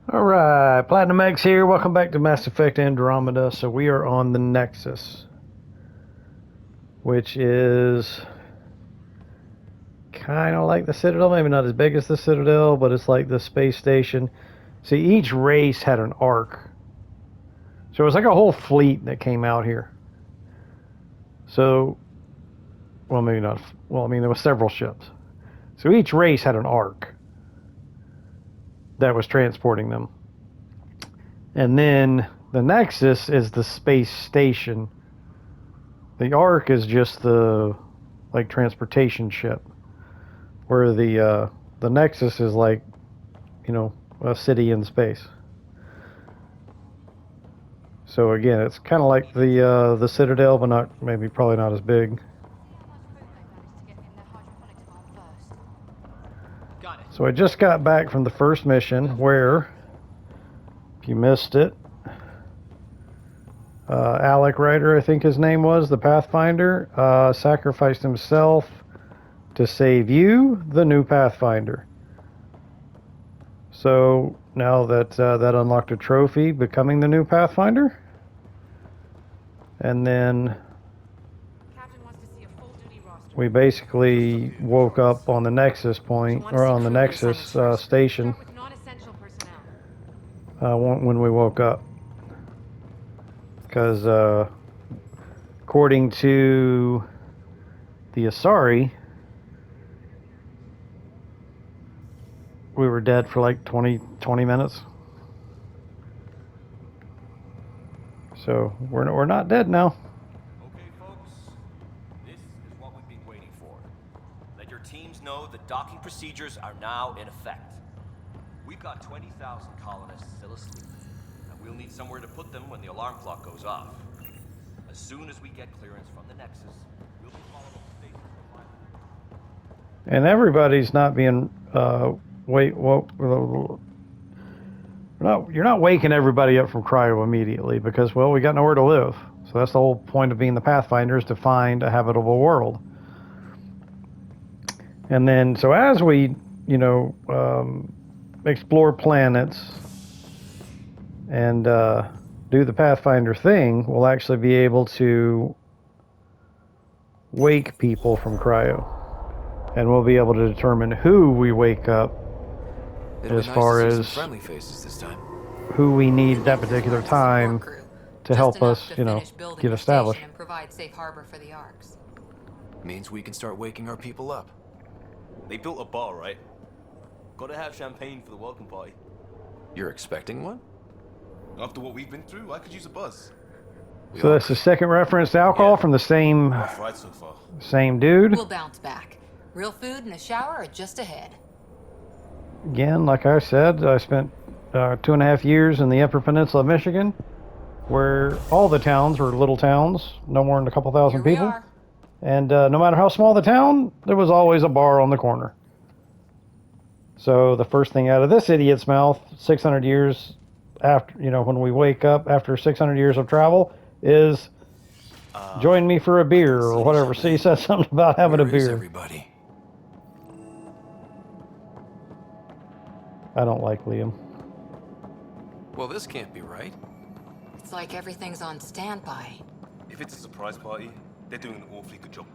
Alright, Platinum X here. Welcome back to Mass Effect Andromeda. So we are on the Nexus, which is kind of like the Citadel. Maybe not as big as the Citadel, but it's like the space station. See, each race had an arc. So it was like a whole fleet that came out here. So, well, maybe not. Well, I mean, there were several ships. So each race had an arc that was transporting them. And then the Nexus is the space station. The Ark is just the like transportation ship, where the Nexus is like, a city in space. So again, it's kind of like the Citadel, but probably not as big. So I just got back from the first mission where, if you missed it, Alec Ryder, I think his name was, the Pathfinder, sacrificed himself to save you, the new Pathfinder. So now that unlocked a trophy, becoming the new Pathfinder. And then we basically woke up on the Nexus point, or on the Nexus station when we woke up. Because according to the Asari, we were dead for like 20 minutes. So we're not dead now. Okay, folks. This is what we've been waiting for. Let your teams know that docking procedures are now in effect. We've got 20,000 colonists still asleep, and we'll need somewhere to put them when the alarm clock goes off. As soon as we get clearance from the Nexus, we'll be followed up to station for final. And everybody's not being you're not waking everybody up from cryo immediately because, well, we got nowhere to live. So that's the whole point of being the Pathfinder, is to find a habitable world. And then, so as we, explore planets and do the Pathfinder thing, we'll actually be able to wake people from cryo. And we'll be able to determine who we wake up as far as friendly faces this time. who we need that particular time to help us, get established. And provide safe harbor for the arcs. Means we can start waking our people up. They built a bar, right? Gotta have champagne for the welcome party. You're expecting one? After what we've been through, I could use a buzz. So that's the second reference to alcohol from the same Rough ride so far. dude. We'll bounce back. Real food and a shower are just ahead. Again, like I said, I spent 2.5 years in the Upper Peninsula of Michigan, where all the towns were little towns, no more than a couple thousand Here we people. are. And no matter how small the town, there was always a bar on the corner. So the first thing out of this idiot's mouth, 600 years after, when we wake up after 600 years of travel, is join me for a beer or whatever. So he said something about having a Where is beer. everybody? I don't like Liam. Well, this can't be right. It's like everything's on standby. If it's a surprise party, they're doing an awfully good job.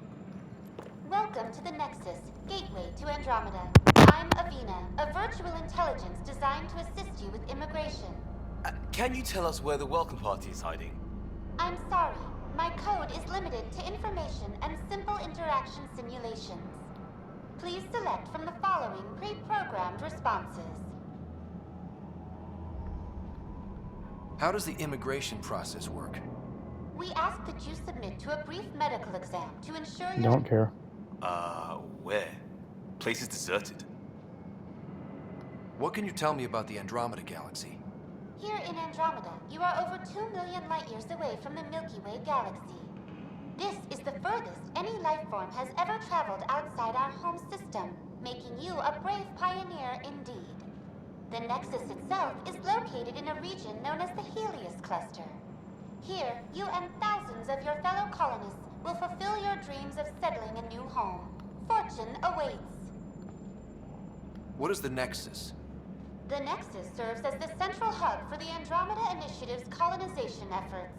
Welcome to the Nexus, gateway to Andromeda. I'm Avina, a virtual intelligence designed to assist you with immigration. Can you tell us where the welcome party is hiding? I'm sorry, my code is limited to information and simple interaction simulations. Please select from the following pre-programmed responses. How does the immigration process work? We ask that you submit to a brief medical exam to ensure your... Don't care. Where? Place is deserted. What can you tell me about the Andromeda galaxy? Here in Andromeda, you are over 2 million light years away from the Milky Way galaxy. This is the furthest any life form has ever traveled outside our home system, making you a brave pioneer indeed. The Nexus itself is located in a region known as the Helios Cluster. Here, you and thousands of your fellow colonists will fulfill your dreams of settling a new home. Fortune awaits. What is the Nexus? The Nexus serves as the central hub for the Andromeda Initiative's colonization efforts.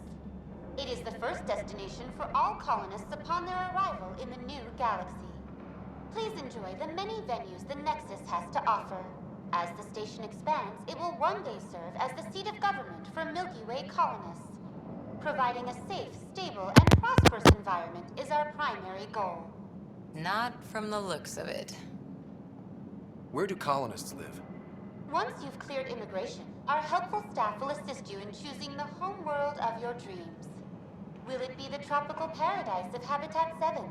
It is the first destination for all colonists upon their arrival in the new galaxy. Please enjoy the many venues the Nexus has to offer. As the station expands, it will one day serve as the seat of government for Milky Way colonists. Providing a safe, stable, and prosperous environment is our primary goal. Not from the looks of it. Where do colonists live? Once you've cleared immigration, our helpful staff will assist you in choosing the home world of your dreams. Will it be the tropical paradise of Habitat 7,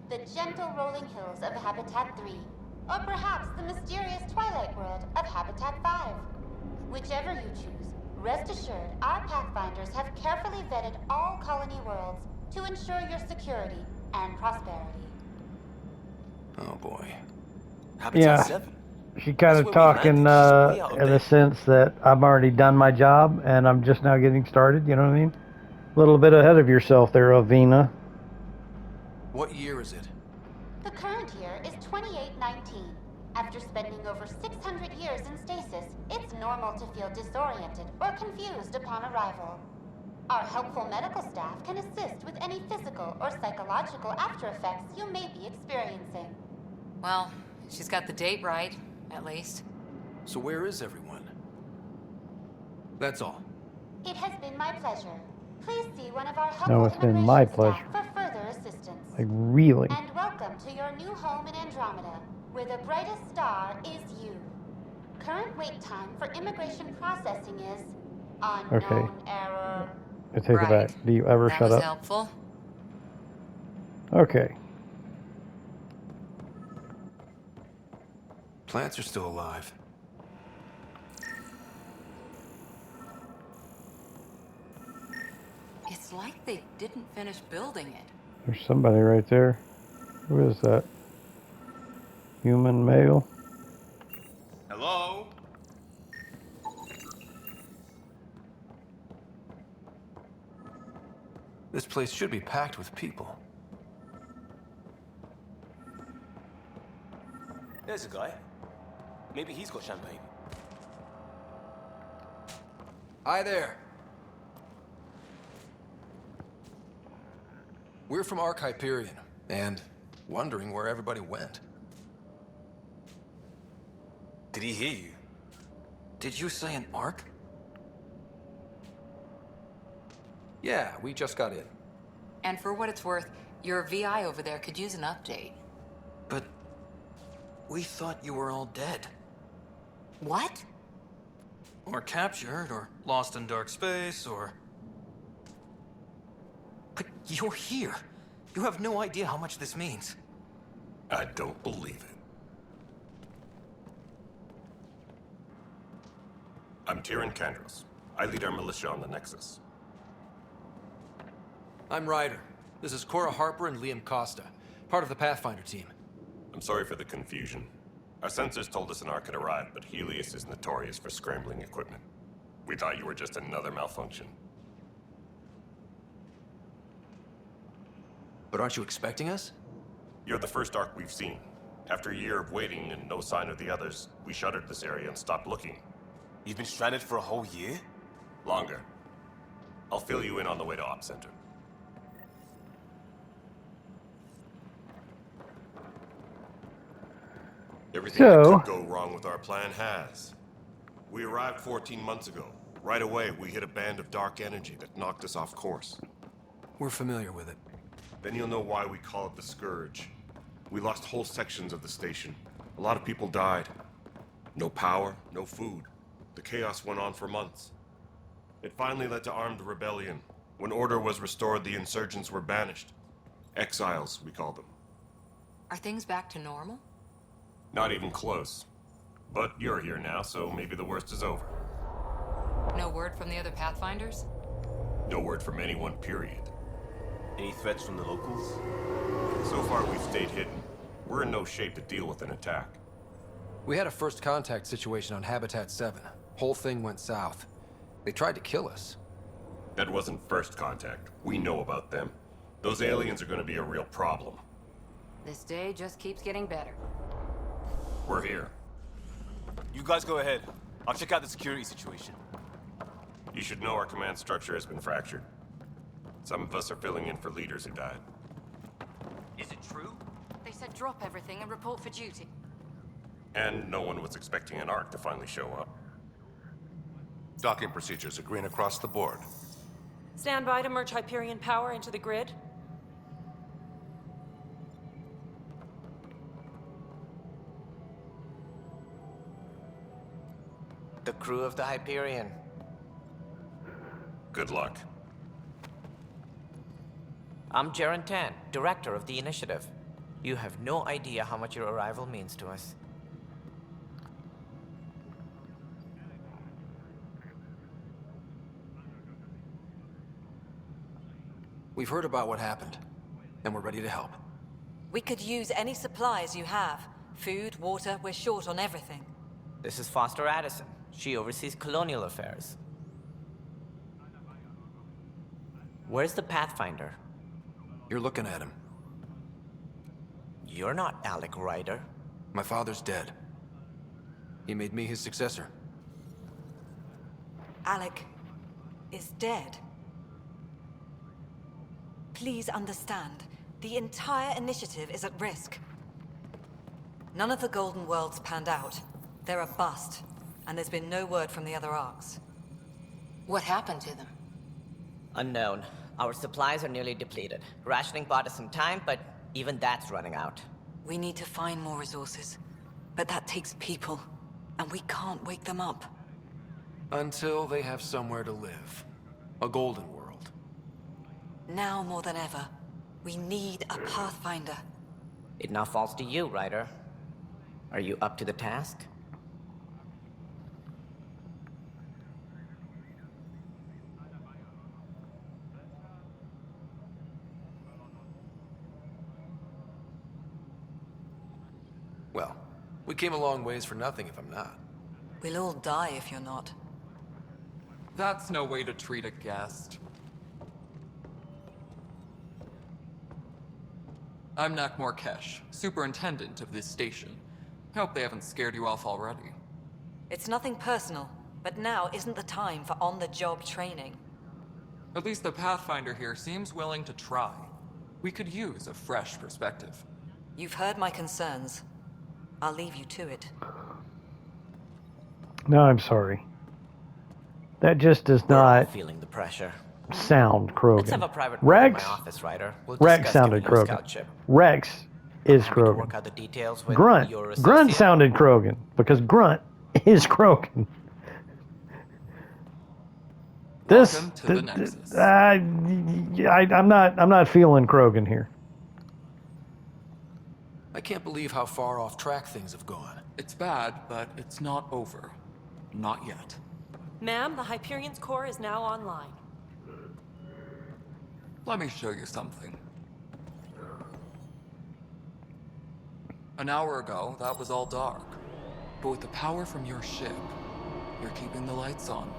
the gentle rolling hills of Habitat 3, or perhaps the mysterious twilight world of Habitat 5? Whichever you choose, rest assured our Pathfinders have carefully vetted all colony worlds to ensure your security and prosperity. Oh boy. Habitat Yeah. 7. She kind That's of where we talking landed, way out in the there. sense that I've already done my job and I'm just now getting started. You know what I mean? A little bit ahead of yourself there, Avina. What year is it? The current year is 2819. After spending over 600 years in stasis, it's normal to feel disoriented or confused upon arrival. Our helpful medical staff can assist with any physical or psychological after effects you may be experiencing. Well, she's got the date right, at least. So where is everyone? That's all. It has been my pleasure. Please see one of our helpful No, it's been immigration my staff pleasure. for further assistance. Like, really? And welcome to your new home in Andromeda, where the brightest star is you. Current wait time for immigration processing is unknown Okay. error. I take it Right. back. Do you ever That shut was up? helpful. Okay. Plants are still alive. It's like they didn't finish building it. There's somebody right there. Who is that? Human male? Hello? This place should be packed with people. There's a guy. Maybe he's got champagne. Hi there. We're from Arc Hyperion, and wondering where everybody went. Did he hear you? Did you say an Arc? Yeah, we just got in. And for what it's worth, your VI over there could use an update. But we thought you were all dead. What? Or captured, or lost in dark space, or... But you're here. You have no idea how much this means. I don't believe it. I'm Tyrion Kandros. I lead our militia on the Nexus. I'm Ryder. This is Cora Harper and Liam Costa, part of the Pathfinder team. I'm sorry for the confusion. Our sensors told us an Ark had arrived, but Helios is notorious for scrambling equipment. We thought you were just another malfunction. But aren't you expecting us? You're the first Ark we've seen. After a year of waiting and no sign of the others, we shuttered this area and stopped looking. You've been stranded for a whole year? Longer. I'll fill you in on the way to Op Center. Everything that So- could go wrong with our plan has. We arrived 14 months ago. Right away, we hit a band of dark energy that knocked us off course. We're familiar with it. Then you'll know why we call it the Scourge. We lost whole sections of the station. A lot of people died. No power, no food. The chaos went on for months. It finally led to armed rebellion. When order was restored, the insurgents were banished. Exiles, we call them. Are things back to normal? Not even close. But you're here now, so maybe the worst is over. No word from the other Pathfinders? No word from anyone, period. Any threats from the locals? So far, we've stayed hidden. We're in no shape to deal with an attack. We had a first contact situation on Habitat 7. Whole thing went south. They tried to kill us. That wasn't first contact. We know about them. Those aliens are going to be a real problem. This day just keeps getting better. We're here. You guys go ahead. I'll check out the security situation. You should know our command structure has been fractured. Some of us are filling in for leaders who died. Is it true? They said drop everything and report for duty. And no one was expecting an Ark to finally show up. Docking procedures are green across the board. Stand by to merge Hyperion power into the grid. The crew of the Hyperion. Good luck. I'm Jaren Tan, director of the initiative. You have no idea how much your arrival means to us. We've heard about what happened, and we're ready to help. We could use any supplies you have. Food, water, we're short on everything. This is Foster Addison. She oversees colonial affairs. Where's the Pathfinder? You're looking at him. You're not Alec Ryder. My father's dead. He made me his successor. Alec is dead. Please understand, the entire initiative is at risk. None of the Golden Worlds panned out. They're a bust, and there's been no word from the other arcs. What happened to them? Unknown. Our supplies are nearly depleted. Rationing bought us some time, but even that's running out. We need to find more resources, but that takes people, and we can't wake them up. Until they have somewhere to live. A golden world. Now more than ever, we need a Pathfinder. It now falls to you, Ryder. Are you up to the task? Well, we came a long ways for nothing if I'm not. We'll all die if you're not. That's no way to treat a guest. I'm Nakmor Kesh, superintendent of this station. Hope they haven't scared you off already. It's nothing personal, but now isn't the time for on-the-job training. At least the Pathfinder here seems willing to try. We could use a fresh perspective. You've heard my concerns. I'll leave you to it. No, I'm sorry. That just does We're all not feeling the pressure. sound Krogan. Let's have a private word in Rex? my office, Ryder. We'll Rex discuss sounded giving you a Krogan. scout ship. Rex is Happy to Krogan. work out the details with Grunt. your Grunt associate. sounded Krogan because Grunt is Krogan. Welcome to the Nexus. I'm not feeling Krogan here. I can't believe how far off track things have gone. It's bad, but it's not over. Not yet. Ma'am, the Hyperion's core is now online. Let me show you something. An hour ago, that was all dark. But with the power from your ship, you're keeping the lights on.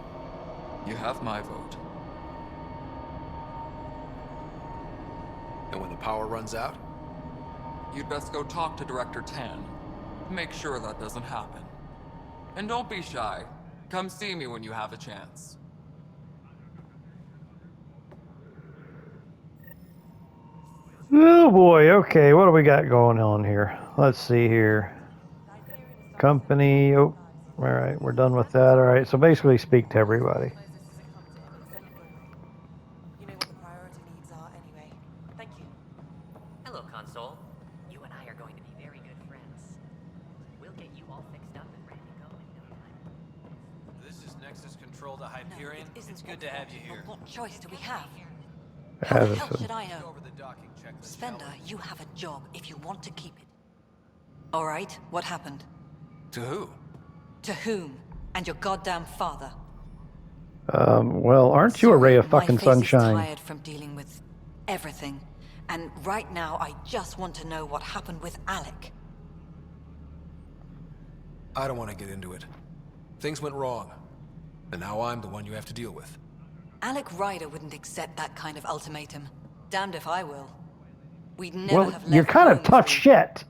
You have my vote. And when the power runs out? You'd best go talk to Director Tan. Make sure that doesn't happen. And don't be shy. Come see me when you have a chance. Oh boy, okay, what do we got going on here? Let's see here. Company, oh, alright, we're done with that. Alright, so basically speak to everybody. You know what the priority needs are anyway. Thank you. Hello, Console. You and I are going to be very good friends. We'll get you all fixed up and ready to go in no time. This is Nexus Control to Hyperion. No, it isn't It's good what to we have want, you but here. What choice do we have? How the hell Addison. should I Go know? over the docking checklist, Spender, shall we? you have a job if you want to keep it. All right, what happened? To who? To whom? And your goddamn father. Well, aren't you a ray of My fucking face sunshine? is tired from dealing with everything. And right now, I just want to know what happened with Alec. I don't want to get into it. Things went wrong. And now I'm the one you have to deal with. Alec Ryder wouldn't accept that kind of ultimatum. Damned if I will. We'd never Well, have you're left kind of home tough if we- shit.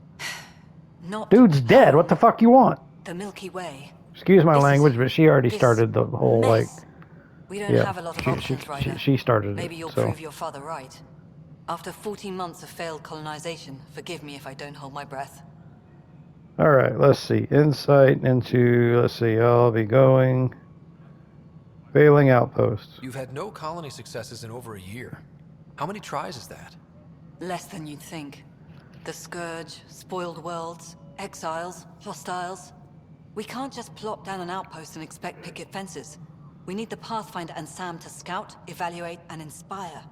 Not Dude's dead. What the fuck you want? the Milky Way. Excuse my This is language, but she already this started the whole like. mess. We don't Yeah, have a lot of she options, Ryder. she started Maybe it. you'll So prove your father right. After 14 months of failed colonization, forgive me if I don't hold my breath. all right, let's see. Insight into. Let's see. I'll be going. Failing outposts. You've had no colony successes in over a year. How many tries is that? Less than you'd think. The Scourge, spoiled worlds, exiles, hostiles. We can't just plop down an outpost and expect picket fences. We need the Pathfinder and Sam to scout, evaluate, and inspire.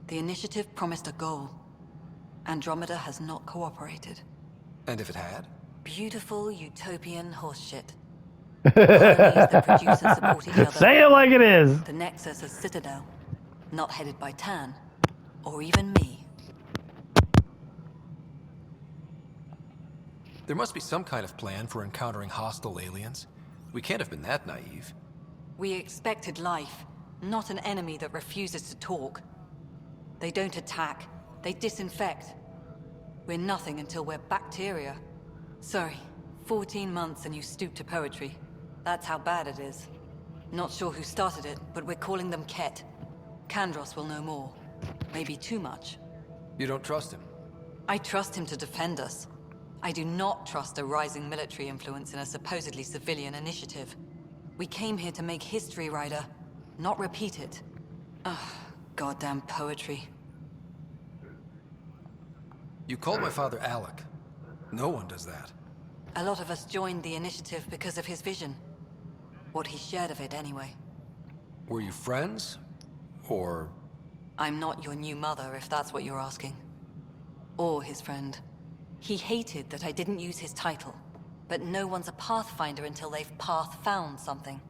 The initiative promised a goal. Andromeda has not cooperated. And if it had? Beautiful utopian horseshit. Colonies that produce and support each other. Say it like it is. The Nexus as Citadel. Not headed by Tan. Or even me. There must be some kind of plan for encountering hostile aliens. We can't have been that naive. We expected life, not an enemy that refuses to talk. They don't attack, they disinfect. We're nothing until we're bacteria. Sorry, 14 months and you stoop to poetry. That's how bad it is. Not sure who started it, but we're calling them Ket. Kandros will know more. Maybe too much. You don't trust him? I trust him to defend us. I do not trust a rising military influence in a supposedly civilian initiative. We came here to make history, Ryder, not repeat it. Ugh, goddamn poetry. You called my father Alec. No one does that. A lot of us joined the initiative because of his vision. What he shared of it, anyway. Were you friends? Or... I'm not your new mother, if that's what you're asking. Or his friend. He hated that I didn't use his title. But no one's a Pathfinder until they've path-found something.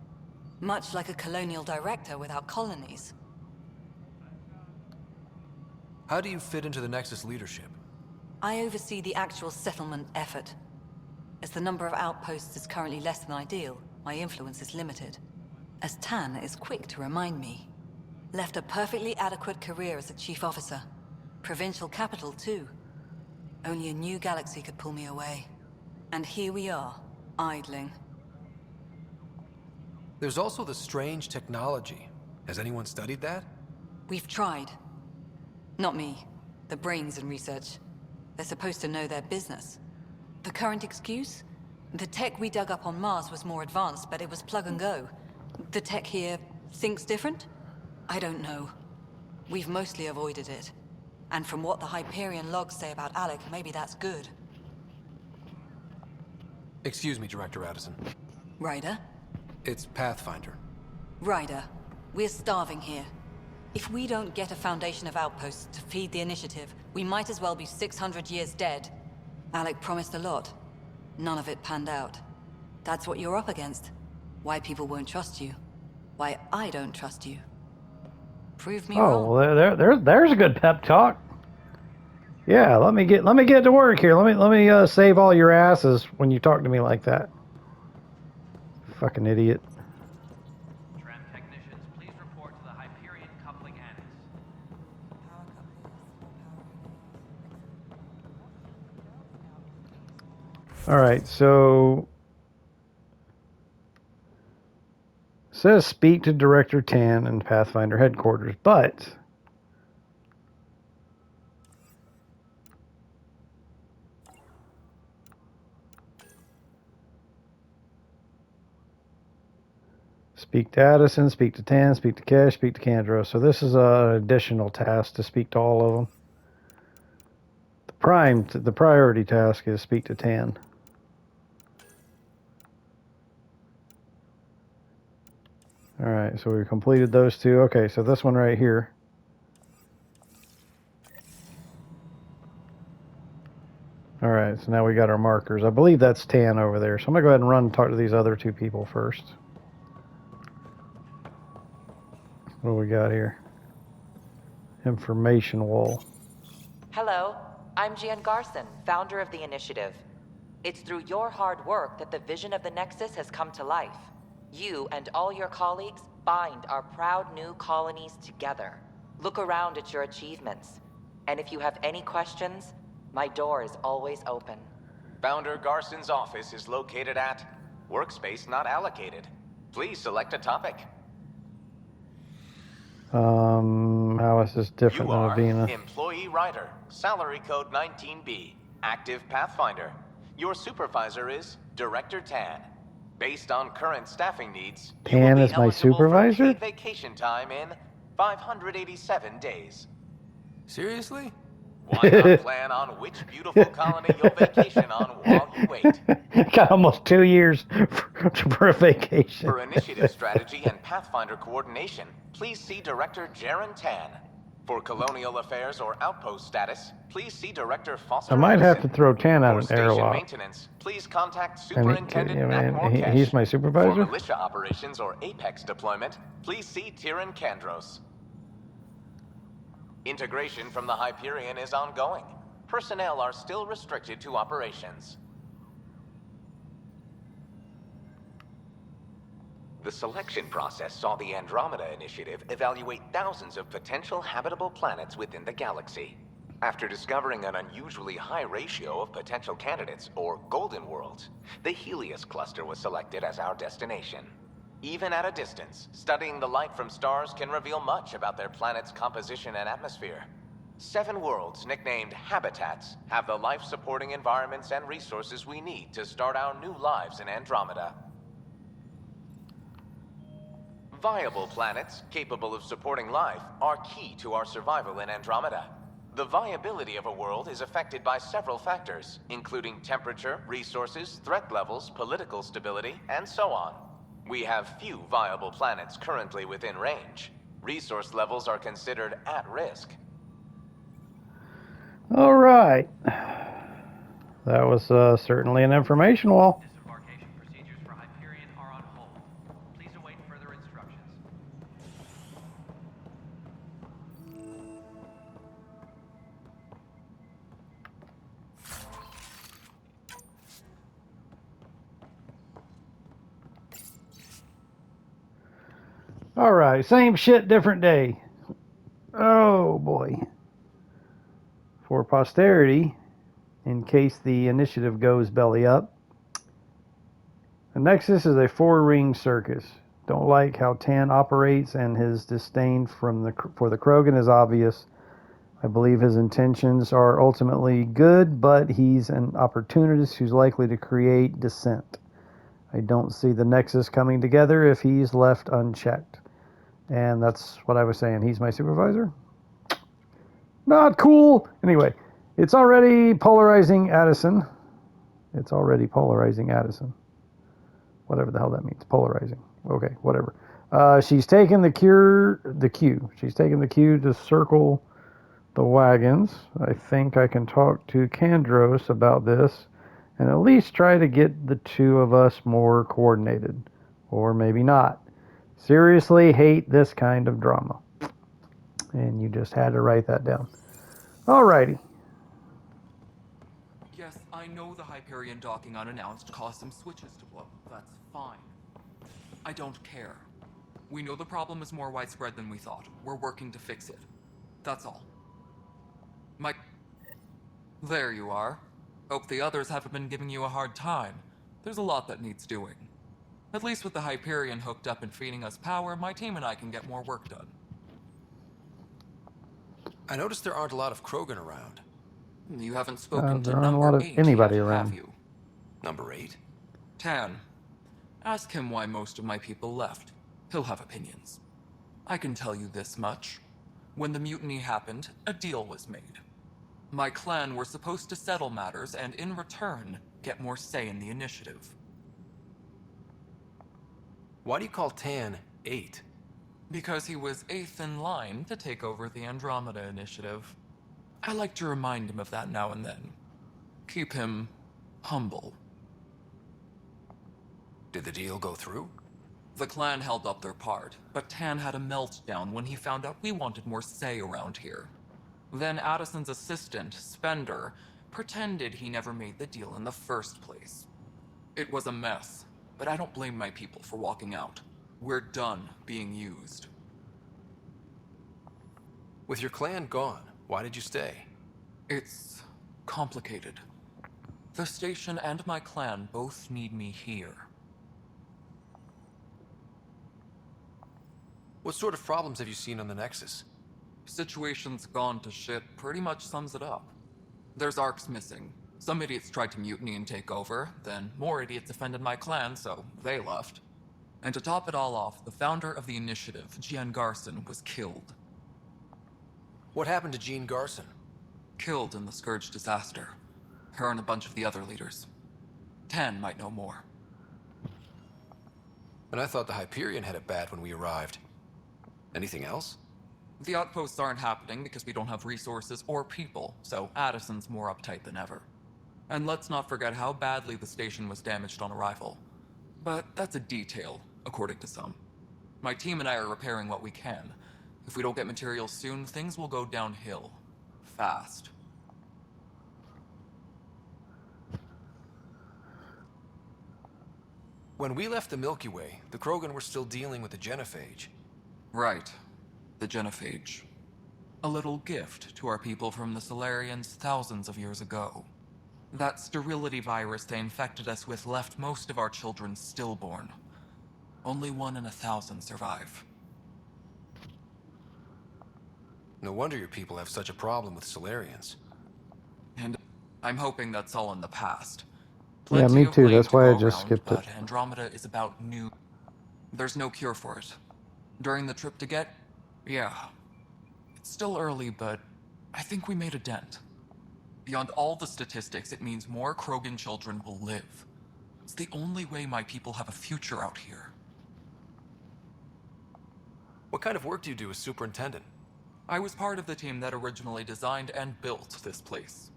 Much like a colonial director without colonies. How do you fit into the Nexus leadership? I oversee the actual settlement effort. As the number of outposts is currently less than ideal, my influence is limited. As Tan is quick to remind me. Left a perfectly adequate career as a chief officer. Provincial capital, too. Only a new galaxy could pull me away. And here we are, idling. There's also the strange technology. Has anyone studied that? We've tried. Not me. The brains in research. They're supposed to know their business. The current excuse? The tech we dug up on Mars was more advanced, but it was plug and go. The tech here thinks different? I don't know. We've mostly avoided it. And from what the Hyperion logs say about Alec, maybe that's good. Excuse me, Director Addison. Ryder? It's Pathfinder. Ryder, we're starving here. If we don't get a foundation of outposts to feed the initiative, we might as well be 600 years dead. Alec promised a lot. None of it panned out. That's what you're up against. Why people won't trust you. Why I don't trust you. Prove me wrong. Oh, well, there's a good pep talk. Yeah, let me get to work here. Let me save all your asses when you talk to me like that. Fucking idiot. Tram technicians, please report to the Hyperion coupling annex. All right, so it says speak to Director Tan and Pathfinder headquarters, but speak to Addison, speak to Tan, speak to Kesh, speak to Kandros. So this is an additional task to speak to all of them. The priority task is speak to Tan. All right, so we completed those two. Okay, so this one right here. All right, so now we got our markers. I believe that's Tan over there. So I'm gonna go ahead and run and talk to these other two people first. What do we got here? Information wall. Hello, I'm Gian Garson, founder of the initiative. It's through your hard work that the vision of the Nexus has come to life. You and all your colleagues bind our proud new colonies together. Look around at your achievements. And if you have any questions, my door is always open. Founder Garson's office is located at Workspace not allocated. Please select a topic. How is this different You than are it being a... Employee Writer, Salary Code 19B, Active Pathfinder. Your supervisor is Director Tan. Based on current staffing needs, you will Tan be is my eligible supervisor? for paid vacation time in 587 days. Seriously? Why not plan on which beautiful colony you'll vacation on while you wait? Got almost 2 years for a vacation. For initiative strategy and Pathfinder coordination, please see Director Jaren Tan. For colonial affairs or outpost status, please see Director Foster I might have to Edison. throw Tan out For an station airlock. maintenance, please contact And Superintendent Matt Morkesh. he's my For supervisor? militia operations or Apex deployment, please see Tyrion Kandros. Integration from the Hyperion is ongoing. Personnel are still restricted to operations. The selection process saw the Andromeda Initiative evaluate thousands of potential habitable planets within the galaxy. After discovering an unusually high ratio of potential candidates, or golden worlds, the Helios cluster was selected as our destination. Even at a distance, studying the light from stars can reveal much about their planet's composition and atmosphere. 7 worlds, nicknamed habitats, have the life-supporting environments and resources we need to start our new lives in Andromeda. Viable planets, capable of supporting life, are key to our survival in Andromeda. The viability of a world is affected by several factors, including temperature, resources, threat levels, political stability, and so on. We have few viable planets currently within range. Resource levels are considered at risk. All right. That was certainly an information wall. Disembarkation procedures for Hyperion are on hold. Please await further instructions. All right, same shit, different day. Oh boy. For posterity, in case the initiative goes belly up, the Nexus is a 4-ring circus. Don't like how Tan operates, and his disdain for the Krogan is obvious. I believe his intentions are ultimately good, but he's an opportunist who's likely to create dissent. I don't see the Nexus coming together if he's left unchecked. And that's what I was saying. He's my supervisor. Not cool. Anyway, it's already polarizing Addison. It's already polarizing Addison. Whatever the hell that means. Polarizing. Okay, whatever. She's taken the queue. She's taken the queue to circle the wagons. I think I can talk to Kandros about this and at least try to get the two of us more coordinated. Or maybe not. Seriously hate this kind of drama. And you just had to write that down. Alrighty. Yes, I know the Hyperion docking unannounced caused some switches to blow. That's fine. I don't care. We know the problem is more widespread than we thought. We're working to fix it. That's all. There you are. Hope the others haven't been giving you a hard time. There's a lot that needs doing. At least with the Hyperion hooked up and feeding us power, my team and I can get more work done. I noticed there aren't a lot of Krogan around. You haven't spoken to there aren't a lot number of 8 anybody yet, around. have you? Number 8? Tan. Ask him why most of my people left. He'll have opinions. I can tell you this much. When the mutiny happened, a deal was made. My clan were supposed to settle matters and, in return, get more say in the initiative. Why do you call Tan 8? Because he was 8th in line to take over the Andromeda Initiative. I like to remind him of that now and then. Keep him humble. Did the deal go through? The clan held up their part, but Tan had a meltdown when he found out we wanted more say around here. Then Addison's assistant, Spender, pretended he never made the deal in the first place. It was a mess, but I don't blame my people for walking out. We're done being used. With your clan gone, why did you stay? It's complicated. The station and my clan both need me here. What sort of problems have you seen on the Nexus? Situation's gone to shit pretty much sums it up. There's arcs missing. Some idiots tried to mutiny and take over, then more idiots offended my clan, so they left. And to top it all off, the founder of the initiative, Gian Garson, was killed. What happened to Jean Garson? Killed in the Scourge disaster. Her and a bunch of the other leaders. Tan might know more. And I thought the Hyperion had it bad when we arrived. Anything else? The outposts aren't happening because we don't have resources or people, so Addison's more uptight than ever. And let's not forget how badly the station was damaged on arrival. But that's a detail, according to some. My team and I are repairing what we can. If we don't get materials soon, things will go downhill. Fast. When we left the Milky Way, the Krogan were still dealing with the genophage. Right. The genophage. A little gift to our people from the Solarians thousands of years ago. That sterility virus they infected us with left most of our children stillborn. Only 1 in 1,000 survive. No wonder your people have such a problem with Solarians. And I'm hoping that's all in the past. Yeah, Plenty me of too. blame That's to why I go just around, skipped it. but Andromeda is about new... There's no cure for it. During the trip to get... Yeah. It's still early, but I think we made a dent. Beyond all the statistics, it means more Krogan children will live. It's the only way my people have a future out here. What kind of work do you do as superintendent? I was part of the team that originally designed and built this place.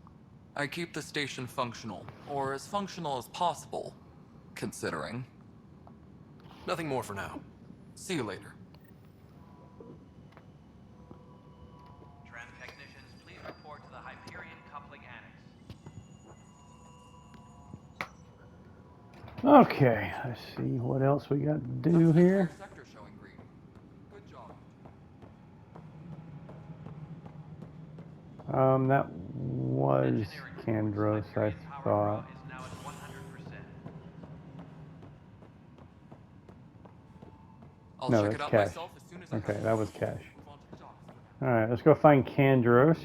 I keep the station functional, or as functional as possible, considering. Nothing more for now. See you later. Tram technicians, please report to the Hyperion coupling annex. Okay, let's see what else we got to do here. Sector showing green. Good job. That was Kandros, I thought. Is now at 100%. I'll No, check that's it out Cash. myself as soon as I Okay, have that was Cash. move on to the docks. Alright, let's go find Kandros.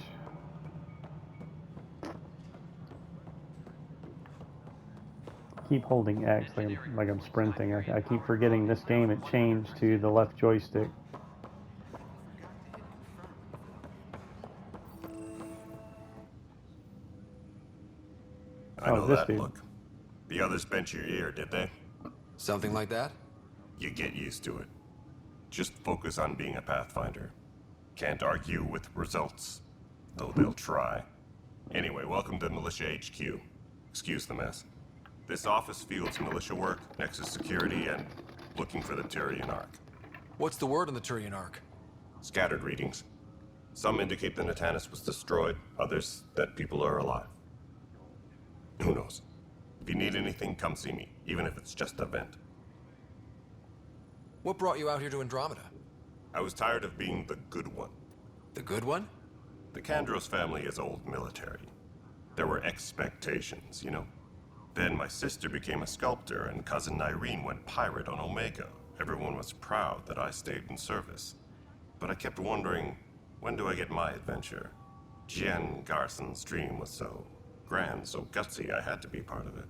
Keep holding X like I'm sprinting. I keep forgetting this game it changed to the left joystick. I know this that dude. look. The others bent your ear, did they? Something like that? You get used to it. Just focus on being a Pathfinder. Can't argue with results, though they'll try. Anyway, welcome to Militia HQ. Excuse the mess. This office fields militia work, Nexus security, and looking for the Turian Ark. What's the word on the Turian Ark? Scattered readings. Some indicate the Natanus was destroyed, others that people are alive. Who knows? If you need anything, come see me, even if it's just a vent. What brought you out here to Andromeda? I was tired of being the good one. The good one? The Kandros family is old military. There were expectations, you know. Then my sister became a sculptor and cousin Irene went pirate on Omega. Everyone was proud that I stayed in service. But I kept wondering, when do I get my adventure? Gian Garson's dream was so grand, so gutsy, I had to be part of it.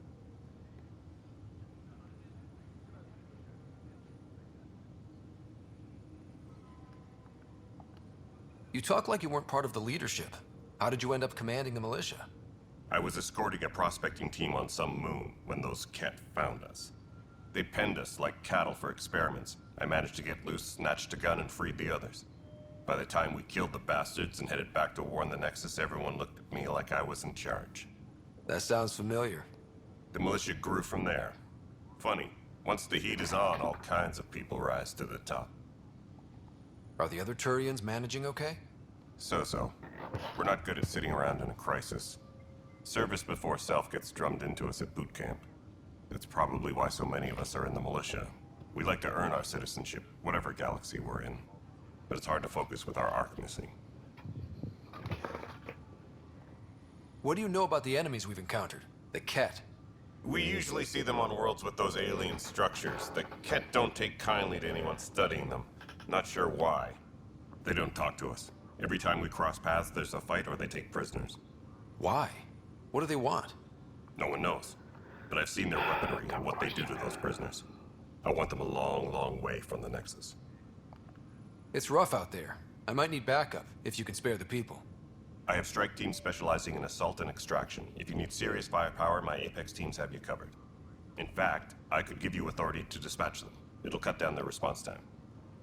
You talk like you weren't part of the leadership. How did you end up commanding the militia? I was escorting a prospecting team on some moon when those Ket found us. They penned us like cattle for experiments. I managed to get loose, snatched a gun, and freed the others. By the time we killed the bastards and headed back to warn the Nexus, everyone looked at me like I was in charge. That sounds familiar. The militia grew from there. Funny, once the heat is on, all kinds of people rise to the top. Are the other Turians managing okay? So-so. We're not good at sitting around in a crisis. Service before self gets drummed into us at boot camp. That's probably why so many of us are in the militia. We like to earn our citizenship, whatever galaxy we're in. But it's hard to focus with our arc missing. What do you know about the enemies we've encountered? The Ket? We usually see them on worlds with those alien structures. The Ket don't take kindly to anyone studying them. Not sure why. They don't talk to us. Every time we cross paths, there's a fight or they take prisoners. Why? What do they want? No one knows. But I've seen their weaponry and what they do to those prisoners. I want them a long, long way from the Nexus. It's rough out there. I might need backup, if you can spare the people. I have strike teams specializing in assault and extraction. If you need serious firepower, my Apex teams have you covered. In fact, I could give you authority to dispatch them. It'll cut down their response time.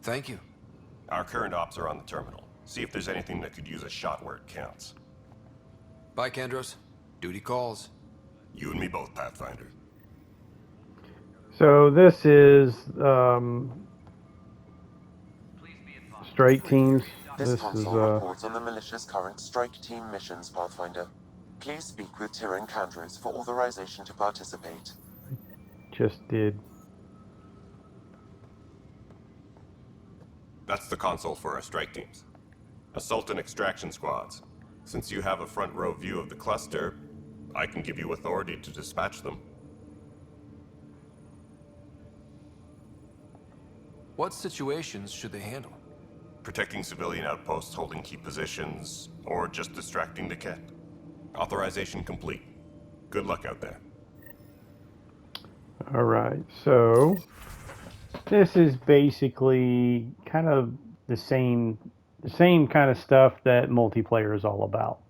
Thank you. Our current ops are on the terminal. See if there's anything that could use a shot where it counts. Bye, Kandros. Duty calls. You and me both, Pathfinder. So this is strike teams. This This is console reports on the militia's current strike team missions, Pathfinder. Please speak with Tyrion Kandros for authorization to participate. just did. That's the console for our strike teams. Assault and extraction squads. Since you have a front row view of the cluster, I can give you authority to dispatch them. What situations should they handle? Protecting civilian outposts, holding key positions, or just distracting the Ket. Authorization complete. Good luck out there. All right, so this is basically kind of the same kind of stuff that multiplayer is all about.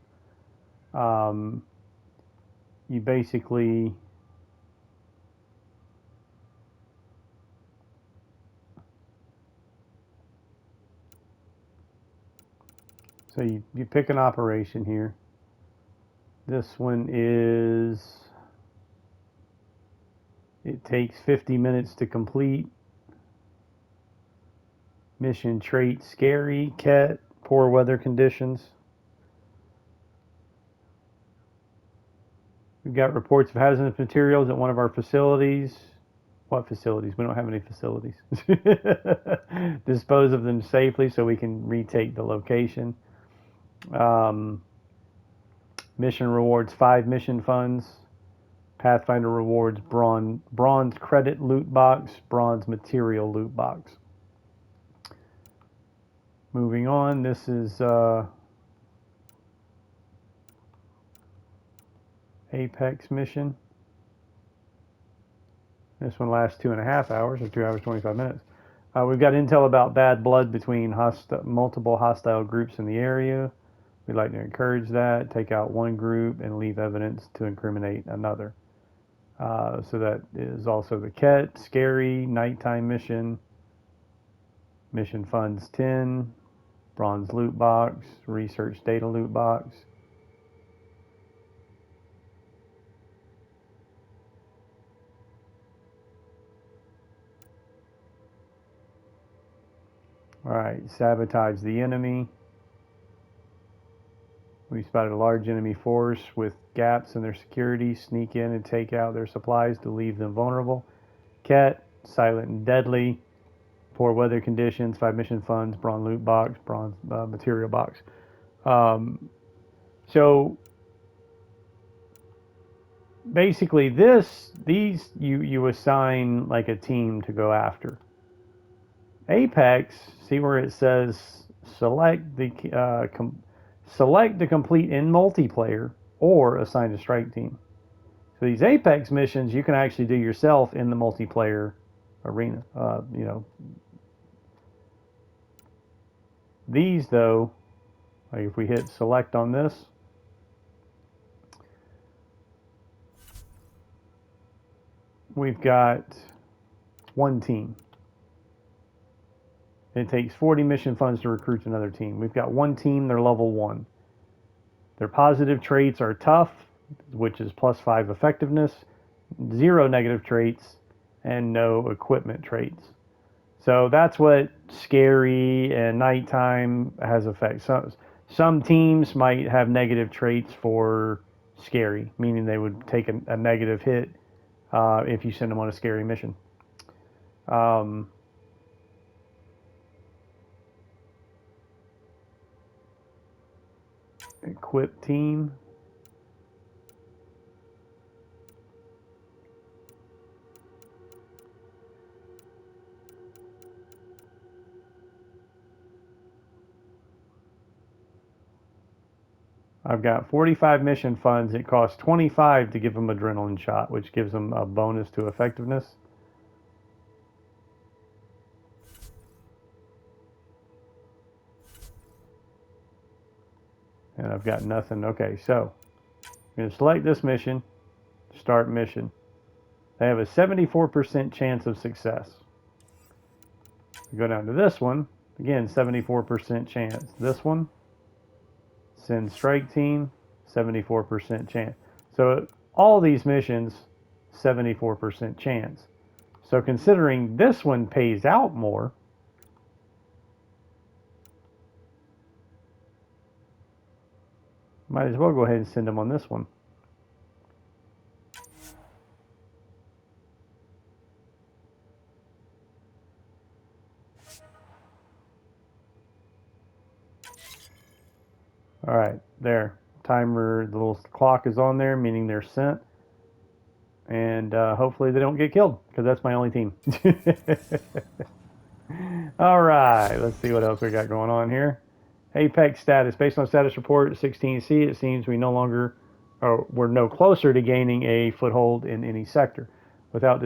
You basically so you pick an operation here. This one is, it takes 50 minutes to complete. Mission trait scary, Ket, poor weather conditions. We've got reports of hazardous materials at one of our facilities. What facilities? We don't have any facilities. Dispose of them safely so we can retake the location. Mission rewards 5 mission funds. Pathfinder rewards bronze credit loot box, bronze material loot box. Moving on, this is Apex mission. This one lasts 2.5 hours, or 2 hours 25 minutes. We've got intel about bad blood between multiple hostile groups in the area. We'd like to encourage that. Take out one group and leave evidence to incriminate another. So that is also the Ket, scary, nighttime mission. Mission funds 10. Bronze loot box, research data loot box. Alright, sabotage the enemy. We spotted a large enemy force with gaps in their security. Sneak in and take out their supplies to leave them vulnerable. Ket, silent and deadly. Poor weather conditions, 5 mission funds, bronze loot box, bronze material box. So basically these you assign like a team to go after. Apex, see where it says select to complete in multiplayer or assign a strike team. So these Apex missions you can actually do yourself in the multiplayer arena. These though, like if we hit select on this, we've got one team. It takes 40 mission funds to recruit another team. We've got one team, they're level 1. Their positive traits are tough, which is +5 effectiveness, 0 negative traits, and no equipment traits. So that's what scary and nighttime has effects. Some teams might have negative traits for scary, meaning they would take a negative hit if you send them on a scary mission. Equip team. I've got 45 mission funds. It costs 25 to give them adrenaline shot, which gives them a bonus to effectiveness. And I've got nothing. Okay, so I'm going to select this mission, start mission. They have a 74% chance of success. We go down to this one, again, 74% chance. This one, send strike team, 74% chance. So all these missions, 74% chance. So considering this one pays out more, might as well go ahead and send them on this one. All right, there. Timer, the little clock is on there, meaning they're sent. And hopefully they don't get killed, because that's my only team. All right, let's see what else we got going on here. Apex status. Based on status report 16C, it seems we're no closer to gaining a foothold in any sector. Without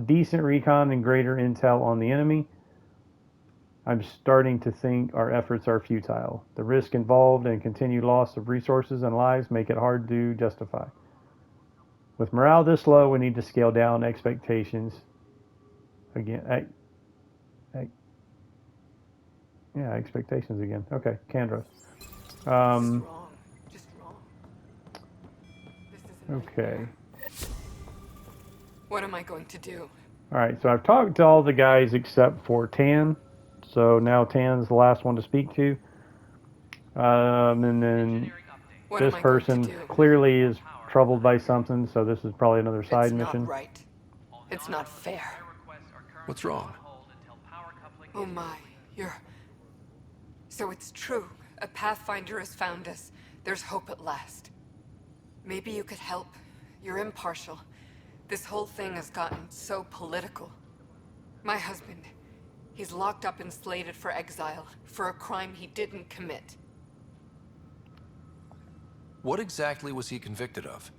decent recon and greater intel on the enemy, I'm starting to think our efforts are futile. The risk involved and continued loss of resources and lives make it hard to justify. With morale this low, we need to scale down expectations. Again, yeah, expectations again. Okay, Kandros. Just wrong. Okay. What am I going to do? All right, so I've talked to all the guys except for Tan. So now Tan's the last one to speak to. And then this person clearly is troubled by something, so this is probably another side mission. It's not right. It's not fair. What's wrong? Oh my, So it's true. A Pathfinder has found us. There's hope at last. Maybe you could help. You're impartial. This whole thing has gotten so political. My husband, he's locked up and slated for exile for a crime he didn't commit. What exactly was he convicted of?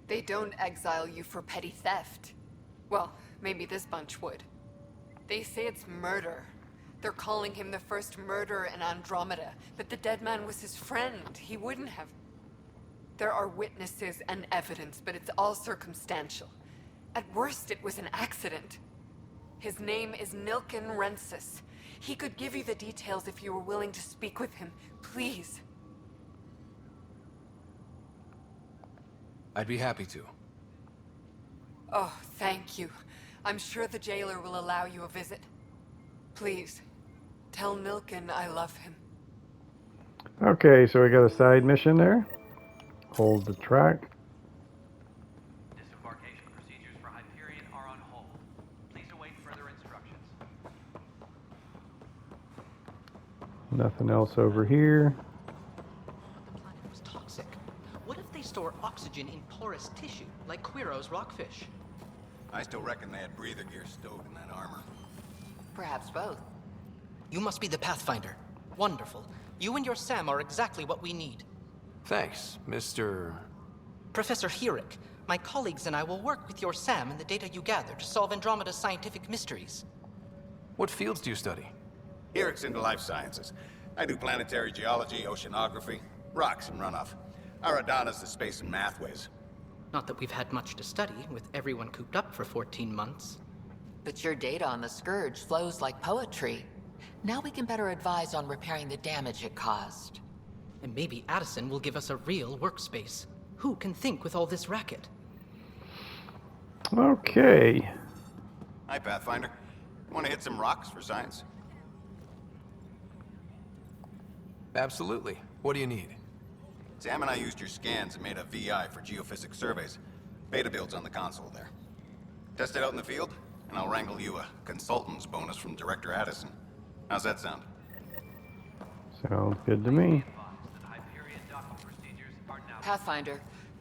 They don't exile you for petty theft. Well, maybe this bunch would. They say it's murder. They're calling him the first murderer in Andromeda, but the dead man was his friend. He wouldn't have. There are witnesses and evidence, but it's all circumstantial. At worst, it was an accident. His name is Nilken Rensis. He could give you the details if you were willing to speak with him. Please. I'd be happy to. Oh, thank you. I'm sure the jailer will allow you a visit. Please, tell Nilken I love him. Okay, so we got a side mission there. Hold the track. Disembarkation procedures for Hyperion are on hold. Please await further instructions. Nothing else over here. The planet was toxic. What if they store oxygen in porous tissue, like Quiro's rockfish? I still reckon they had breather gear stowed in that armor. Perhaps both. You must be the Pathfinder. Wonderful. You and your Sam are exactly what we need. Thanks, Mr. Professor Herrick. My colleagues and I will work with your Sam and the data you gather to solve Andromeda's scientific mysteries. What fields do you study? Herrick's into life sciences. I do planetary geology, oceanography, rocks and runoff. Aradana's the space and math whiz. Not that we've had much to study, with everyone cooped up for 14 months. But your data on the Scourge flows like poetry. Now we can better advise on repairing the damage it caused. And maybe Addison will give us a real workspace. Who can think with all this racket? Okay. Hi, Pathfinder. Want to hit some rocks for science? Absolutely. What do you need? Sam and I used your scans and made a VI for geophysics surveys. Beta builds on the console there. Test it out in the field, and I'll wrangle you a consultant's bonus from Director Addison. How's that sound? Sounds good to me. Pathfinder,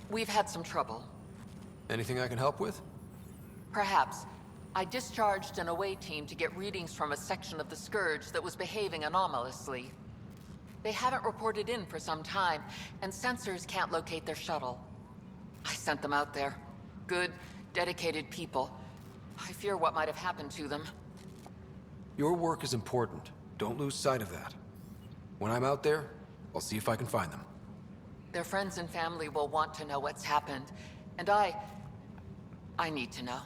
we've had some trouble. Anything I can help with? Perhaps. I discharged an away team to get readings from a section of the Scourge that was behaving anomalously. They haven't reported in for some time, and sensors can't locate their shuttle. I sent them out there. Good, dedicated people. I fear what might have happened to them. Your work is important. Don't lose sight of that. When I'm out there, I'll see if I can find them. Their friends and family will want to know what's happened, and I need to know.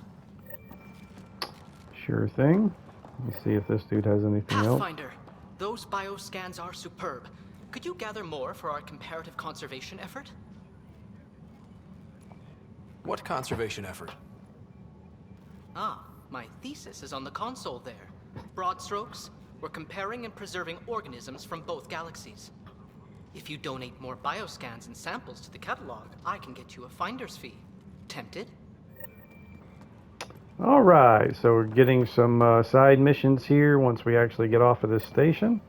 Sure thing. Let me see if this dude has anything else. Pathfinder, those bioscans are superb. Could you gather more for our comparative conservation effort? What conservation effort? Ah, my thesis is on the console there. Broad strokes, we're comparing and preserving organisms from both galaxies. If you donate more bioscans and samples to the catalog, I can get you a finder's fee. Tempted? Alright, so we're getting some side missions here once we actually get off of this station.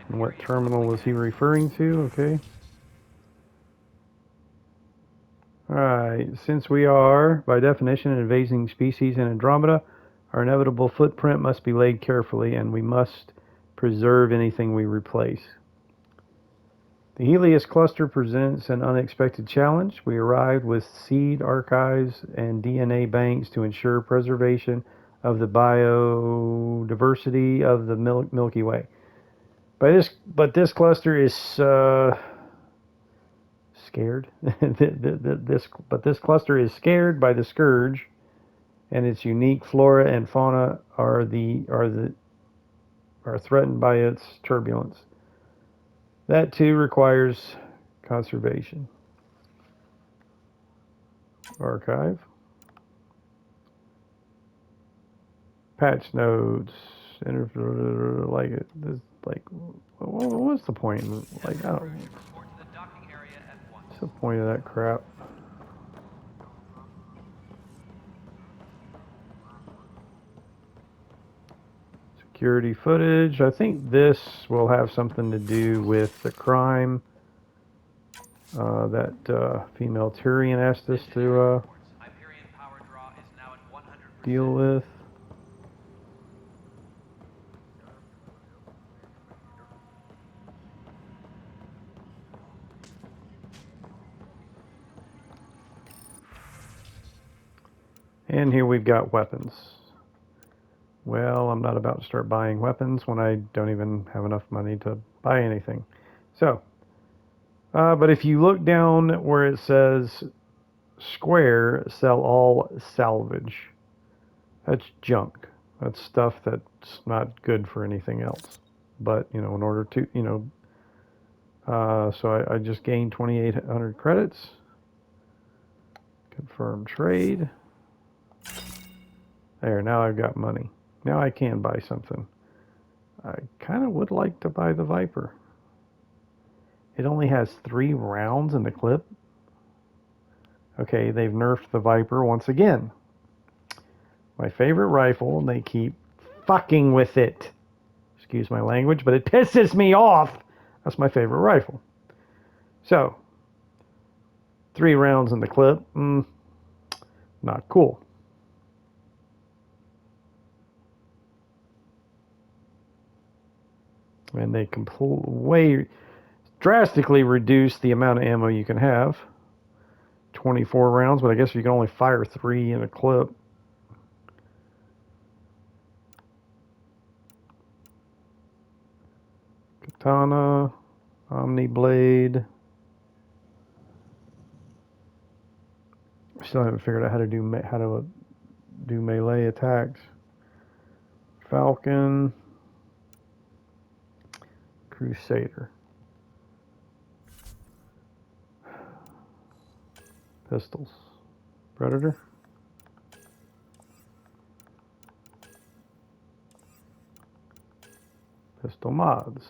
And what terminal was he referring to? Okay. Alright, since we are, by definition, an invading species in Andromeda, our inevitable footprint must be laid carefully, and we must preserve anything we replace. The Helios cluster presents an unexpected challenge. We arrived with seed archives and DNA banks to ensure preservation of the biodiversity of the Milky Way. But this cluster is scared. This cluster is scared by the scourge, and its unique flora and fauna are threatened by its turbulence. That too requires conservation. Archive. Patch notes. Like it. Like, what's the point? Like, I don't. What's the point of that crap? Security footage. I think this will have something to do with the crime that female Tyrion asked us to deal with. And here we've got weapons. Well, I'm not about to start buying weapons when I don't even have enough money to buy anything. So, but if you look down where it says square, sell all salvage. That's junk. That's stuff that's not good for anything else. But, you know, in order to, you know, so I just gained 2,800 credits. Confirm trade. There, now I've got money. Now I can buy something. I kind of would like to buy the Viper. It only has 3 rounds in the clip. Okay, they've nerfed the Viper once again. My favorite rifle, and they keep fucking with it. Excuse my language, but it pisses me off. That's my favorite rifle. So, 3 rounds in the clip. Not cool. And they drastically reduce the amount of ammo you can have. 24 rounds, but I guess you can only fire 3 in a clip. Katana, Omni Blade. Still haven't figured out how to do melee attacks. Falcon, Crusader, pistols, Predator. Pistol mods.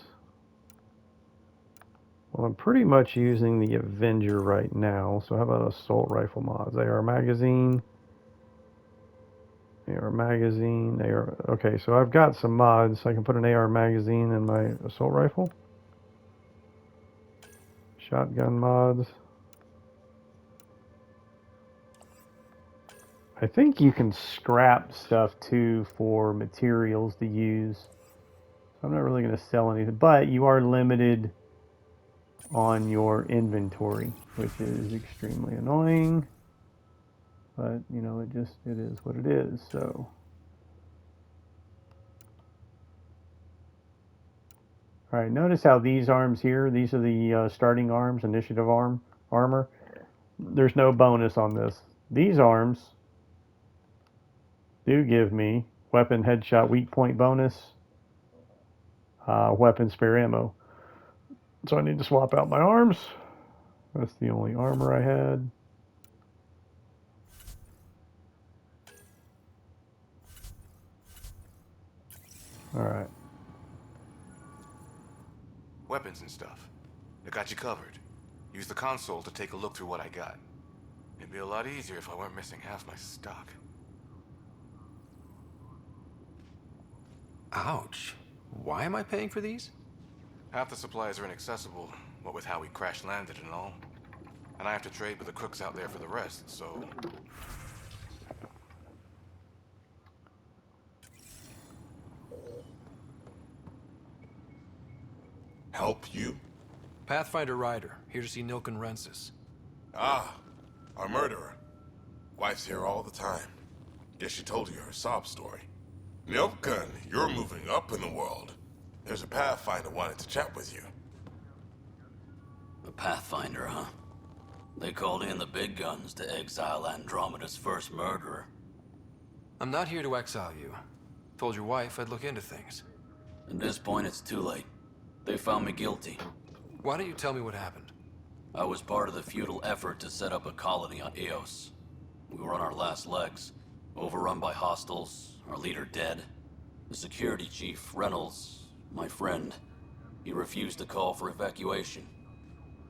Well, I'm pretty much using the Avenger right now, so how about assault rifle mods? AR magazine. AR magazine. AR. Okay, so I've got some mods. I can put an AR magazine in my assault rifle. Shotgun mods. I think you can scrap stuff too for materials to use. I'm not really going to sell anything, but you are limited on your inventory, which is extremely annoying. But, you know, it is what it is, so. All right, notice how these arms here, these are the starting arms, initiative armor. There's no bonus on this. These arms do give me weapon headshot weak point bonus, weapon spare ammo. So I need to swap out my arms. That's the only armor I had. All right. Weapons and stuff. I got you covered. Use the console to take a look through what I got. It'd be a lot easier if I weren't missing half my stock. Ouch. Why am I paying for these? Half the supplies are inaccessible, what with how we crash landed and all. And I have to trade with the crooks out there for the rest, so... Help you? Pathfinder Ryder, here to see Nilken Rensis. Ah, our murderer. Wife's here all the time. Guess she told you her sob story. Nilken, you're moving up in the world. There's a Pathfinder wanted to chat with you. A Pathfinder, huh? They called in the big guns to exile Andromeda's first murderer. I'm not here to exile you. Told your wife I'd look into things. At this point, it's too late. They found me guilty. Why don't you tell me what happened? I was part of the futile effort to set up a colony on Eos. We were on our last legs, overrun by hostiles, our leader dead. The security chief, Reynolds, my friend, he refused to call for evacuation.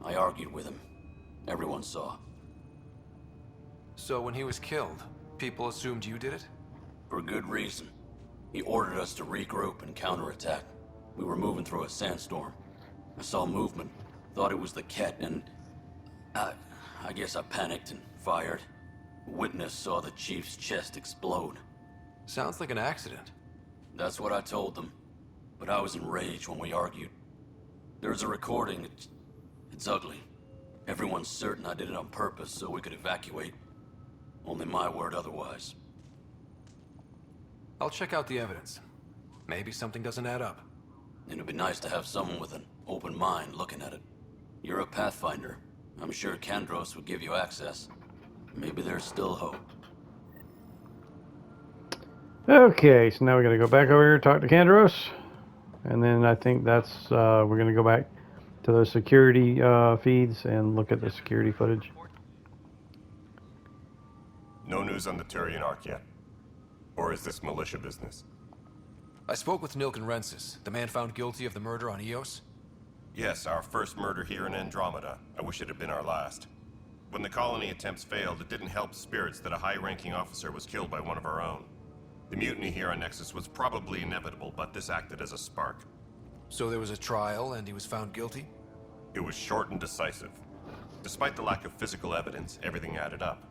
I argued with him. Everyone saw. So when he was killed, people assumed you did it? For good reason. He ordered us to regroup and counterattack. We were moving through a sandstorm. I saw movement, thought it was the Ket, and I guess I panicked and fired. A witness saw the chief's chest explode. Sounds like an accident. That's what I told them, but I was enraged when we argued. There's a recording. It's ugly. Everyone's certain I did it on purpose so we could evacuate. Only my word otherwise. I'll check out the evidence. Maybe something doesn't add up. It'd be nice to have someone with an open mind looking at it. You're a Pathfinder. I'm sure Kandros would give you access. Maybe there's still hope. Okay, so now we got to go back over here, talk to Kandros, and then I think that's we're going to go back to those security feeds and look at the security footage. No news on the Turian Ark yet? Or is this militia business? I spoke with Nilken Rensis, the man found guilty of the murder on Eos. Yes, our first murder here in Andromeda. I wish it had been our last. When the colony attempts failed, it didn't help spirits that a high-ranking officer was killed by one of our own. The mutiny here on Nexus was probably inevitable, but this acted as a spark. So there was a trial, and he was found guilty? It was short and decisive. Despite the lack of physical evidence, everything added up.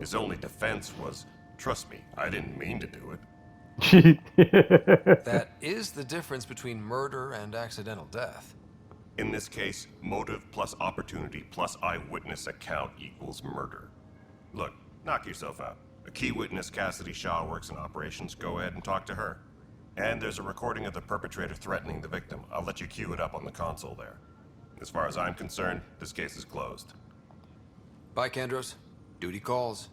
His only defense was, trust me, I didn't mean to do it. That is the difference between murder and accidental death. In this case, motive plus opportunity plus eyewitness account equals murder. Look, knock yourself out. A key witness, Cassidy Shaw, works in operations. Go ahead and talk to her. And there's a recording of the perpetrator threatening the victim. I'll let you cue it up on the console there. As far as I'm concerned, this case is closed. Bye, Kandros. Duty calls.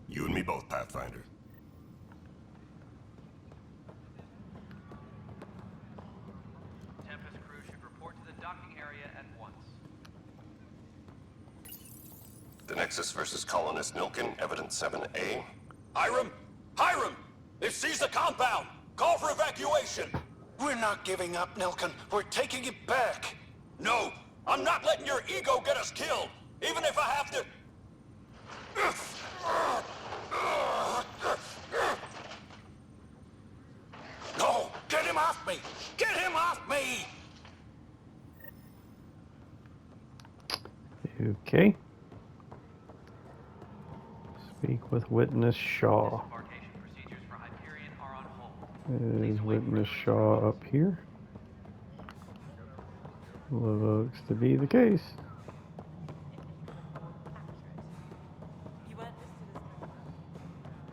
You and me both, Pathfinder. Tempest crew should report to the docking area at once. The Nexus versus Colonist Nilken, Evidence 7A. Hiram! Hiram! They've seized the compound! Call for evacuation! We're not giving up, Nilken. We're taking it back. No! I'm not letting your ego get us killed! Even if I have to... No! Get him off me! Get him off me! Okay. Speak with witness Shaw. Is witness Shaw up here? Looks to be the case.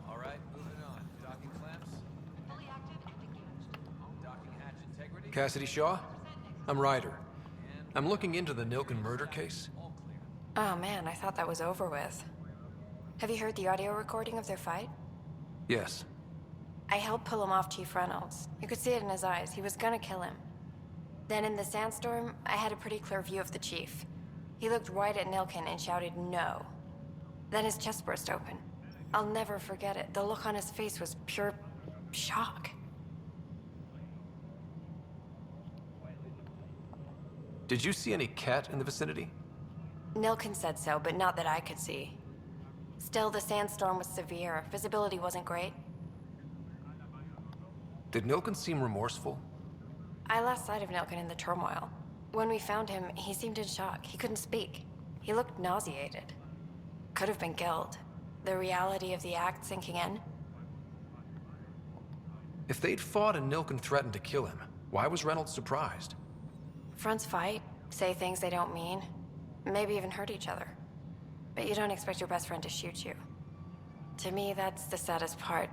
All right, moving on. Docking clamps. Docking hatch integrity. Cassidy Shaw? I'm Ryder. I'm looking into the Nilken murder case. Oh man, I thought that was over with. Have you heard the audio recording of their fight? Yes. I helped pull him off Chief Reynolds. You could see it in his eyes. He was gonna kill him. Then in the sandstorm, I had a pretty clear view of the Chief. He looked right at Nilken and shouted no. Then his chest burst open. I'll never forget it. The look on his face was pure shock. Did you see any cat in the vicinity? Nilken said so, but not that I could see. Still, the sandstorm was severe. Visibility wasn't great. Did Nilken seem remorseful? I lost sight of Nilken in the turmoil. When we found him, he seemed in shock. He couldn't speak. He looked nauseated. Could have been killed. The reality of the act sinking in. If they'd fought and Nilken threatened to kill him, why was Reynolds surprised? Fronts fight, say things they don't mean, maybe even hurt each other. But you don't expect your best friend to shoot you. To me, that's the saddest part.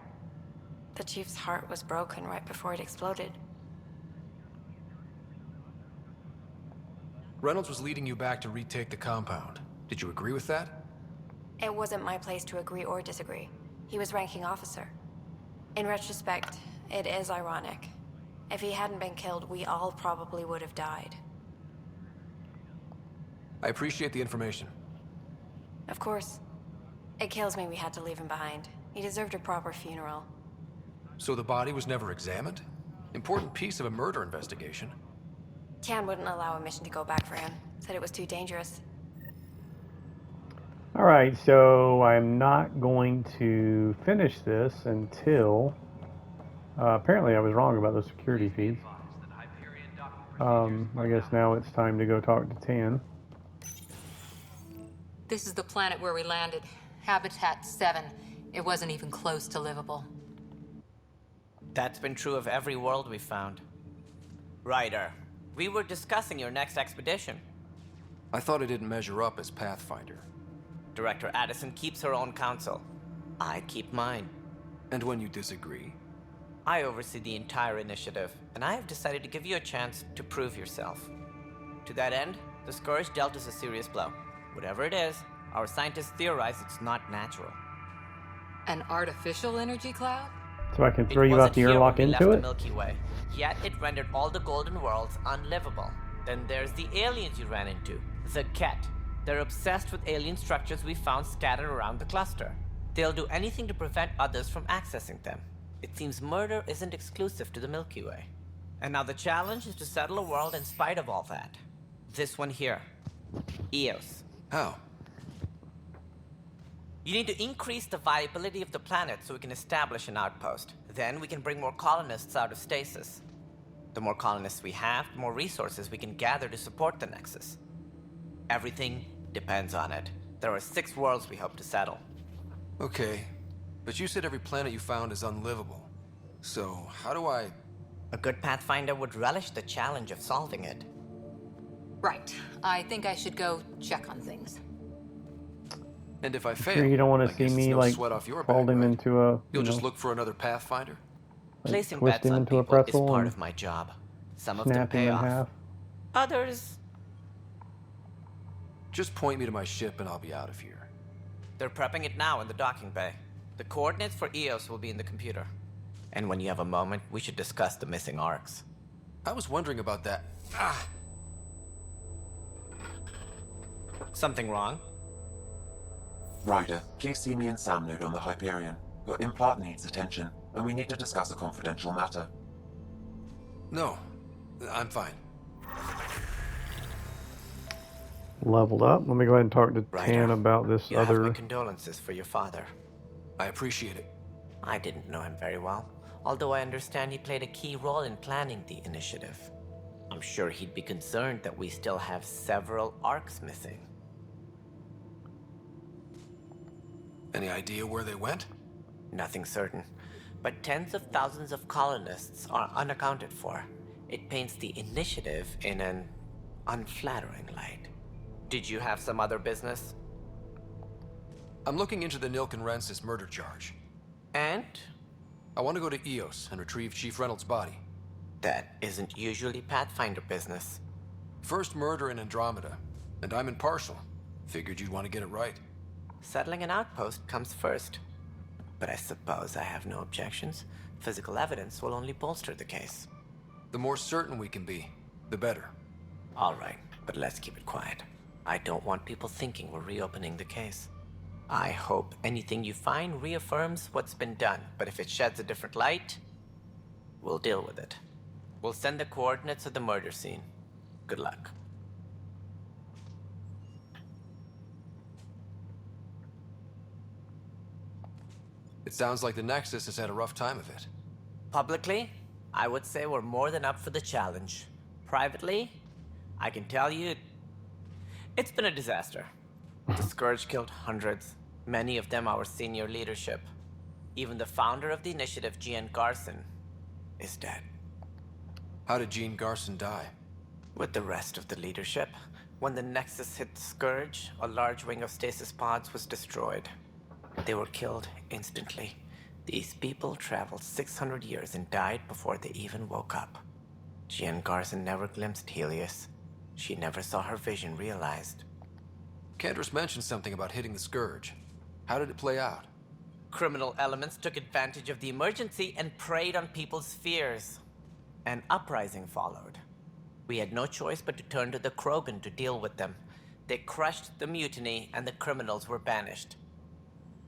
The Chief's heart was broken right before it exploded. Reynolds was leading you back to retake the compound. Did you agree with that? It wasn't my place to agree or disagree. He was ranking officer. In retrospect, it is ironic. If he hadn't been killed, we all probably would have died. I appreciate the information. Of course. It kills me we had to leave him behind. He deserved a proper funeral. So the body was never examined? Important piece of a murder investigation. Tian wouldn't allow a mission to go back for him. Said it was too dangerous. Alright, so I'm not going to finish this until... apparently I was wrong about the security feeds. I guess now it's time to go talk to Tan. This is the planet where we landed. Habitat 7. It wasn't even close to livable. That's been true of every world we found. Ryder, we were discussing your next expedition. I thought it didn't measure up as Pathfinder. Director Addison keeps her own counsel. I keep mine. And when you disagree? I oversee the entire initiative, and I have decided to give you a chance to prove yourself. To that end, the Scourge dealt us a serious blow. Whatever it is, our scientists theorize it's not natural. An artificial energy cloud? So I can throw you out the airlock into it? The Milky Way, yet it rendered all the golden worlds unlivable. Then there's the aliens you ran into, the Ket. They're obsessed with alien structures we found scattered around the cluster. They'll do anything to prevent others from accessing them. It seems murder isn't exclusive to the Milky Way. And now the challenge is to settle a world in spite of all that. This one here. Eos. How? You need to increase the viability of the planet so we can establish an outpost. Then we can bring more colonists out of stasis. The more colonists we have, the more resources we can gather to support the Nexus. Everything depends on it. There are 6 worlds we hope to settle. Okay, but you said every planet you found is unlivable. So, how do I... A good Pathfinder would relish the challenge of solving it. Right. I think I should go check on things. And if I fail, Sure you don't want I to see guess it's me no like sweat off your fold back, him right? into a... You'll just look for another Pathfinder? like Placing twist bets him on into a people is pretzel part and of my job. Some of them snap him pay in off. half. Others, Just point me to my ship and I'll be out of here. they're prepping it now in the docking bay. The coordinates for Eos will be in the computer. And when you have a moment, we should discuss the missing arcs. I was wondering about that. Ah! Something wrong? Ryder, please see me and Sam Node on the Hyperion. Your implant needs attention, and we need to discuss a confidential matter. No, I'm fine. Leveled up. Let me go ahead and talk to Ryder, Tan about this You have other... my condolences for your father. I appreciate it. I didn't know him very well, although I understand he played a key role in planning the initiative. I'm sure he'd be concerned that we still have several arcs missing. Any idea where they went? Nothing certain, but tens of thousands of colonists are unaccounted for. It paints the initiative in an Unflattering light. Did you have some other business? I'm looking into the Nilken Rensis murder charge. And? I want to go to EOS and retrieve Chief Reynolds' body. That isn't usually Pathfinder business. First murder in Andromeda, and I'm impartial. Figured you'd want to get it right. Settling an outpost comes first. But I suppose I have no objections. Physical evidence will only bolster the case. The more certain we can be, the better. All right, but let's keep it quiet. I don't want people thinking we're reopening the case. I hope anything you find reaffirms what's been done, but if it sheds a different light, we'll deal with it. We'll send the coordinates of the murder scene. Good luck. It sounds like the Nexus has had a rough time of it. Publicly, I would say we're more than up for the challenge. Privately, I can tell you, it's been a disaster. The Scourge killed hundreds, many of them our senior leadership. Even the founder of the initiative, Gian Garson, is dead. How did Jean Garson die? With the rest of the leadership. When the Nexus hit the Scourge, a large wing of stasis pods was destroyed. They were killed instantly. These people traveled 600 years and died before they even woke up. Jean Garson never glimpsed Helios. She never saw her vision realized. Cantress mentioned something about hitting the Scourge. How did it play out? Criminal elements took advantage of the emergency and preyed on people's fears. An uprising followed. We had no choice but to turn to the Krogan to deal with them. They crushed the mutiny and the criminals were banished.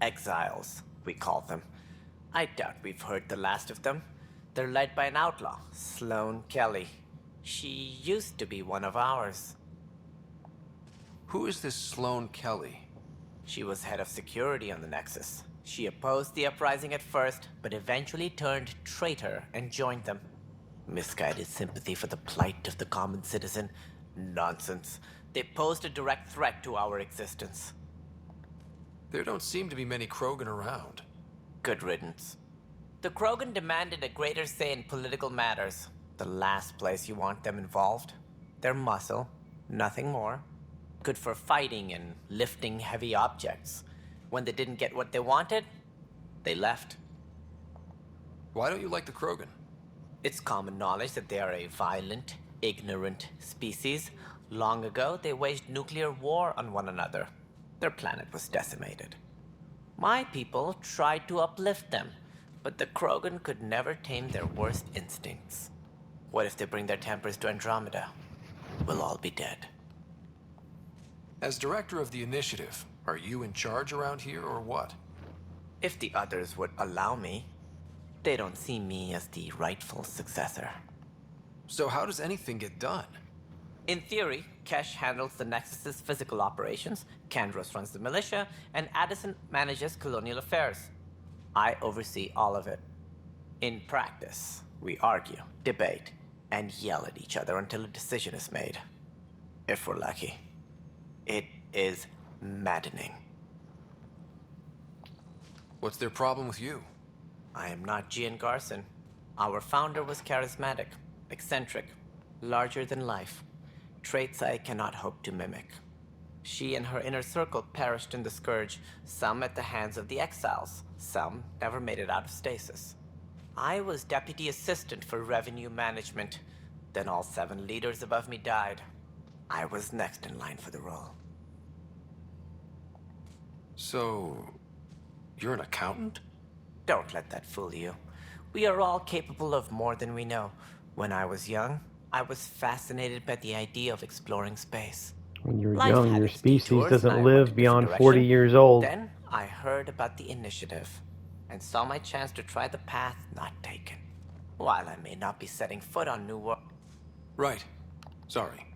Exiles, we call them. I doubt we've heard the last of them. They're led by an outlaw, Sloane Kelly. She used to be one of ours. Who is this Sloane Kelly? She was head of security on the Nexus. She opposed the uprising at first, but eventually turned traitor and joined them. Misguided sympathy for the plight of the common citizen? Nonsense. They posed a direct threat to our existence. There don't seem to be many Krogan around. Good riddance. The Krogan demanded a greater say in political matters. The last place you want them involved. They're muscle, nothing more. Good for fighting and lifting heavy objects. When they didn't get what they wanted, they left. Why don't you like the Krogan? It's common knowledge that they are a violent, ignorant species. Long ago, they waged nuclear war on one another. Their planet was decimated. My people tried to uplift them, but the Krogan could never tame their worst instincts. What if they bring their tempers to Andromeda? We'll all be dead. As director of the initiative, are you in charge around here or what? If the others would allow me. They don't see me as the rightful successor. So how does anything get done? In theory, Kesh handles the Nexus's physical operations, Kandros runs the militia, and Addison manages colonial affairs. I oversee all of it. In practice, we argue, debate, and yell at each other until a decision is made. If we're lucky. It is maddening. What's their problem with you? I am not Gian Garson. Our founder was charismatic, eccentric, larger than life. Traits I cannot hope to mimic. She and her inner circle perished in the Scourge, some at the hands of the Exiles, some never made it out of stasis. I was deputy assistant for revenue management. Then all 7 leaders above me died. I was next in line for the role. So, you're an accountant? Don't let that fool you. We are all capable of more than we know. When I was young, I was fascinated by the idea of exploring space. When you're Life young, had your its species detours, and I doesn't went a live different beyond direction. 40 years old. Then I heard about the initiative and saw my chance to try the path not taken. While I may not be setting foot on New World. Right. Sorry.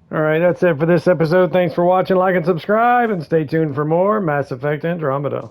Alright, that's it for this episode. Thanks for watching, like, and subscribe, and stay tuned for more Mass Effect Andromeda.